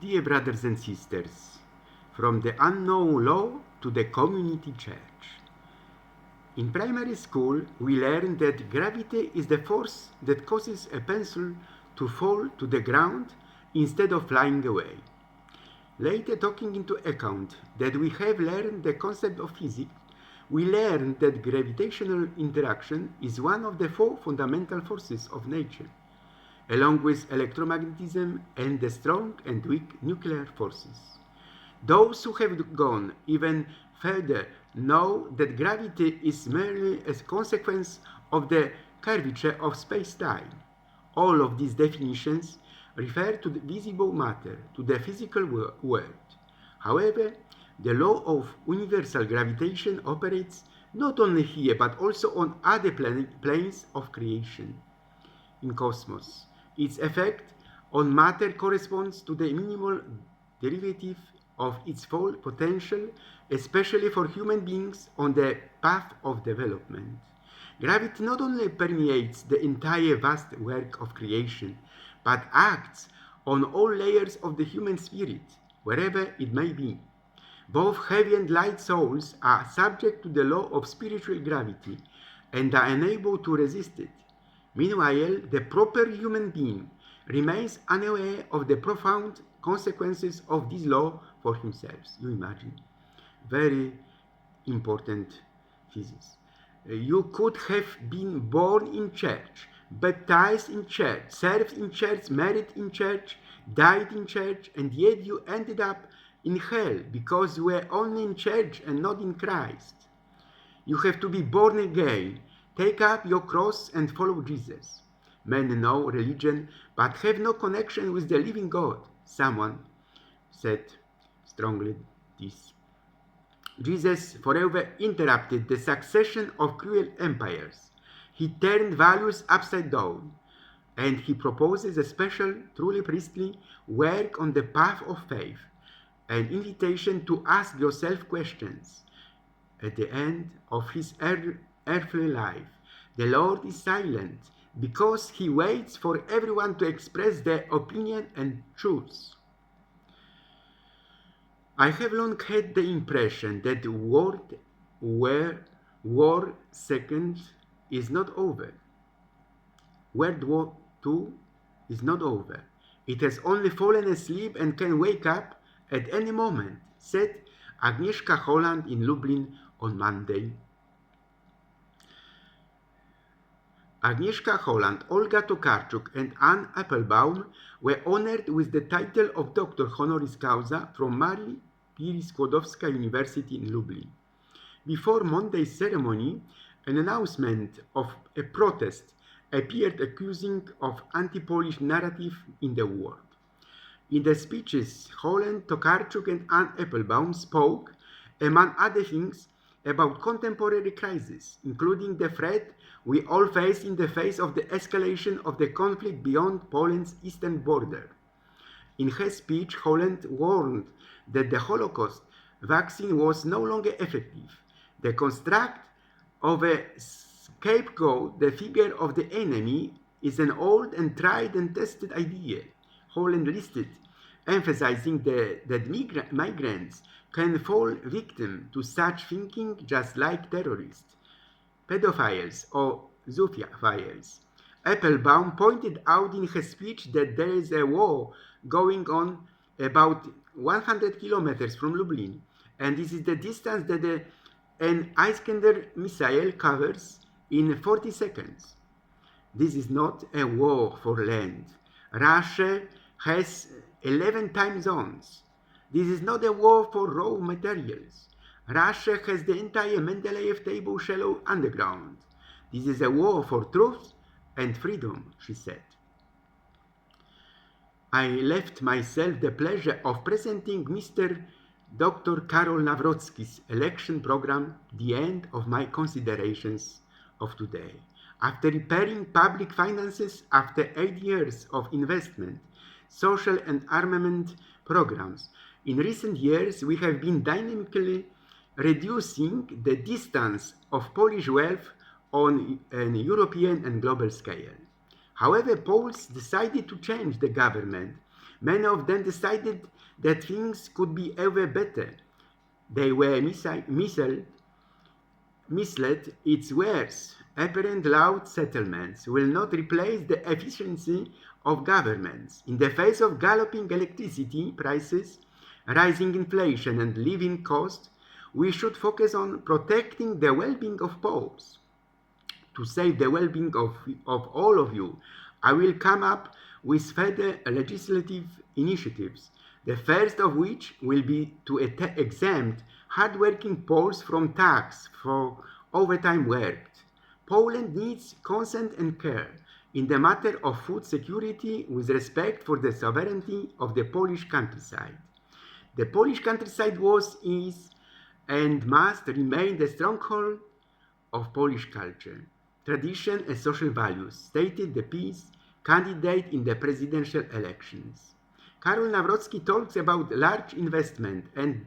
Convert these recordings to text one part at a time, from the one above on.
Dear brothers and sisters, from the unknown law to the community church. In primary school, we learn that gravity is the force that causes a pencil to fall to the ground instead of flying away. Later, taking into account that we have learned the concept of physics, we learn that gravitational interaction is one of the four fundamental forces of nature, along with electromagnetism and the strong and weak nuclear forces. Those who have gone even further know that gravity is merely a consequence of the curvature of space-time. All of these definitions refer to the visible matter, to the physical world. However, the law of universal gravitation operates not only here but also on other planes of creation. In cosmos, its effect on matter corresponds to the minimal derivative of its full potential, especially for human beings on the path of development. Gravity not only permeates the entire vast work of creation, but acts on all layers of the human spirit, wherever it may be. Both heavy and light souls are subject to the law of spiritual gravity and are unable to resist it. Meanwhile, the proper human being remains unaware of the profound consequences of this law for himself. You imagine. Very important physics. You could have been born in church, baptized in church, served in church, married in church, died in church, and yet you ended up in hell because you were only in church and not in Christ. You have to be born again, take up your cross and follow Jesus. Men know religion but have no connection with the living God. Someone said strongly this. Jesus forever interrupted the succession of cruel empires. He turned values upside down, and he proposes a special, truly priestly work on the path of faith, an invitation to ask yourself questions. At the end of his earthly life, the Lord is silent because he waits for everyone to express their opinion and choose. I have long had the impression that World War II is not over. World War II is not over. It has only fallen asleep and can wake up at any moment, said Agnieszka Holland in Lublin on Monday. Agnieszka Holland, Olga Tokarczuk, and Anne Applebaum were honored with the title of Doctor Honoris Causa from Marii Curie Skłodowska University in Lublin. Before Monday's ceremony, an announcement of a protest appeared accusing of anti-Polish narrative in the world. In the speeches, Holland, Tokarczuk, and Anne Applebaum spoke, among other things, about contemporary crises, including the threat we all face in the face of the escalation of the conflict beyond Poland's eastern border. In her speech, Holland warned that the Holocaust vaccine was no longer effective. The construct of a scapegoat, the figure of the enemy, is an old and tried and tested idea, Holland listed, emphasizing that migrants can fall victim to such thinking just like terrorists, pedophiles, or zoophiles. Applebaum pointed out in her speech that there is a war going on about 100 kilometers from Lublin, and this is the distance that an Iskander missile covers in 40 seconds. This is not a war for land. Russia has 11 time zones. This is not a war for raw materials. Russia has the entire Mendeleev table shallow underground. This is a war for truth and freedom, she said. I left myself the pleasure of presenting Mr. Dr. Karol Nawrocki's election program, the end of my considerations of today. After repairing public finances after 8 years of investment, social and armament programs, in recent years we have been dynamically reducing the distance of Polish wealth on an European and global scale. However, Poles decided to change the government Many of them decided that things could be ever better. They were misled. It's worse. Apparent loud settlements will not replace the efficiency of governments. In the face of galloping electricity prices, rising inflation and living costs, we should focus on protecting the well-being of Poles. To save the well-being of all of you, I will come up with further legislative initiatives, the first of which will be to exempt hard-working Poles from tax for overtime worked. Poland needs consent and care in the matter of food security with respect for the sovereignty of the Polish countryside. The Polish countryside was, is, and must remain the stronghold of Polish culture, tradition and social values, stated the PiS candidate in the presidential elections. Karol Nawrocki talks about large investment and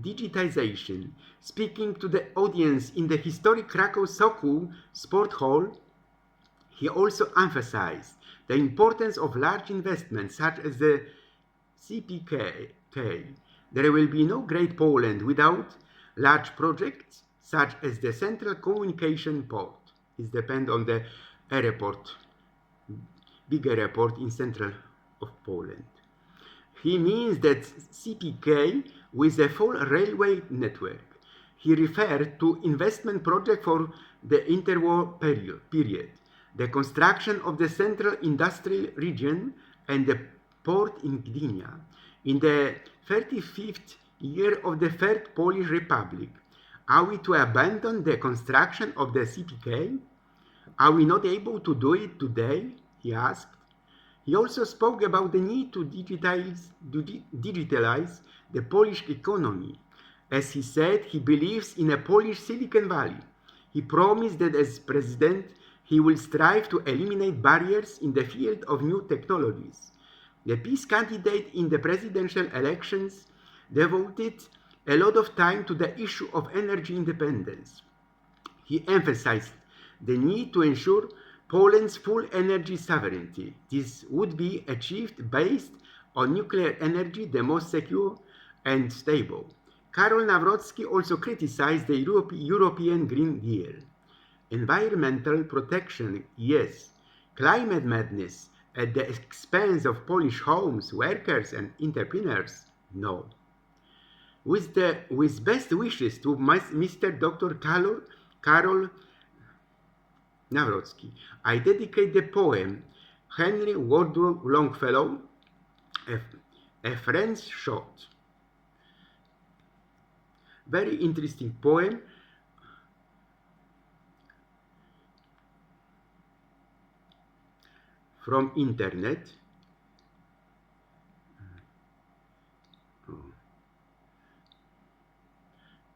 digitization. Speaking to the audience in the historic Krakow Sokół Sport Hall, he also emphasized the importance of large investments such as the CPK. There will be no great Poland without large projects such as the Central Communication Port. It depends on the airport, big airport in central of Poland. He means that CPK with a full railway network. He referred to investment project for the interwar period, the construction of the central industrial region and the port in Gdynia. In the 35th year of the Third Polish Republic, are we to abandon the construction of the CPK? Are we not able to do it today? He asked. He also spoke about the need to digitalize the Polish economy. As he said, he believes in a Polish Silicon Valley. He promised that as president, he will strive to eliminate barriers in the field of new technologies. The PiS candidate in the presidential elections devoted a lot of time to the issue of energy independence. He emphasized the need to ensure Poland's full energy sovereignty. This would be achieved based on nuclear energy, the most secure and stable. Karol Nawrocki also criticized the European Green Deal. Environmental protection, yes. Climate madness at the expense of Polish homes, workers and entrepreneurs, no. With best wishes to Mr. Dr. Karol Nawrocki, I dedicate the poem Henry Ward Longfellow, A Friend's Shot. Very interesting poem. From internet.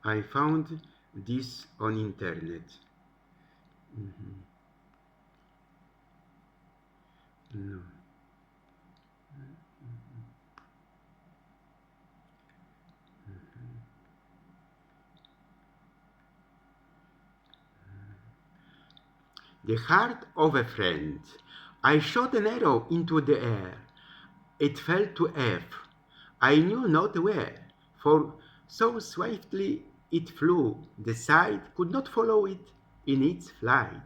I found this on internet. No. The heart of a friend. I shot an arrow into the air. It fell to earth. I knew not where, for so swiftly it flew, the sight could not follow it in its flight.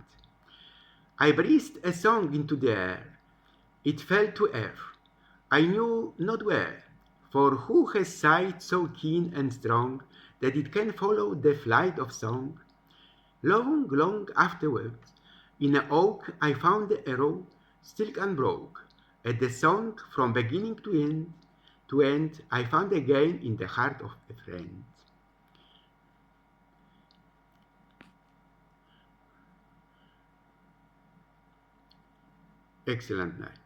I breathed a song into the air. It fell to earth. I knew not where, for who has sight so keen and strong that it can follow the flight of song? Long, long afterwards, in an oak I found the arrow, still unbroke, and the song from beginning to end I found again in the heart of a friend. Excellent night.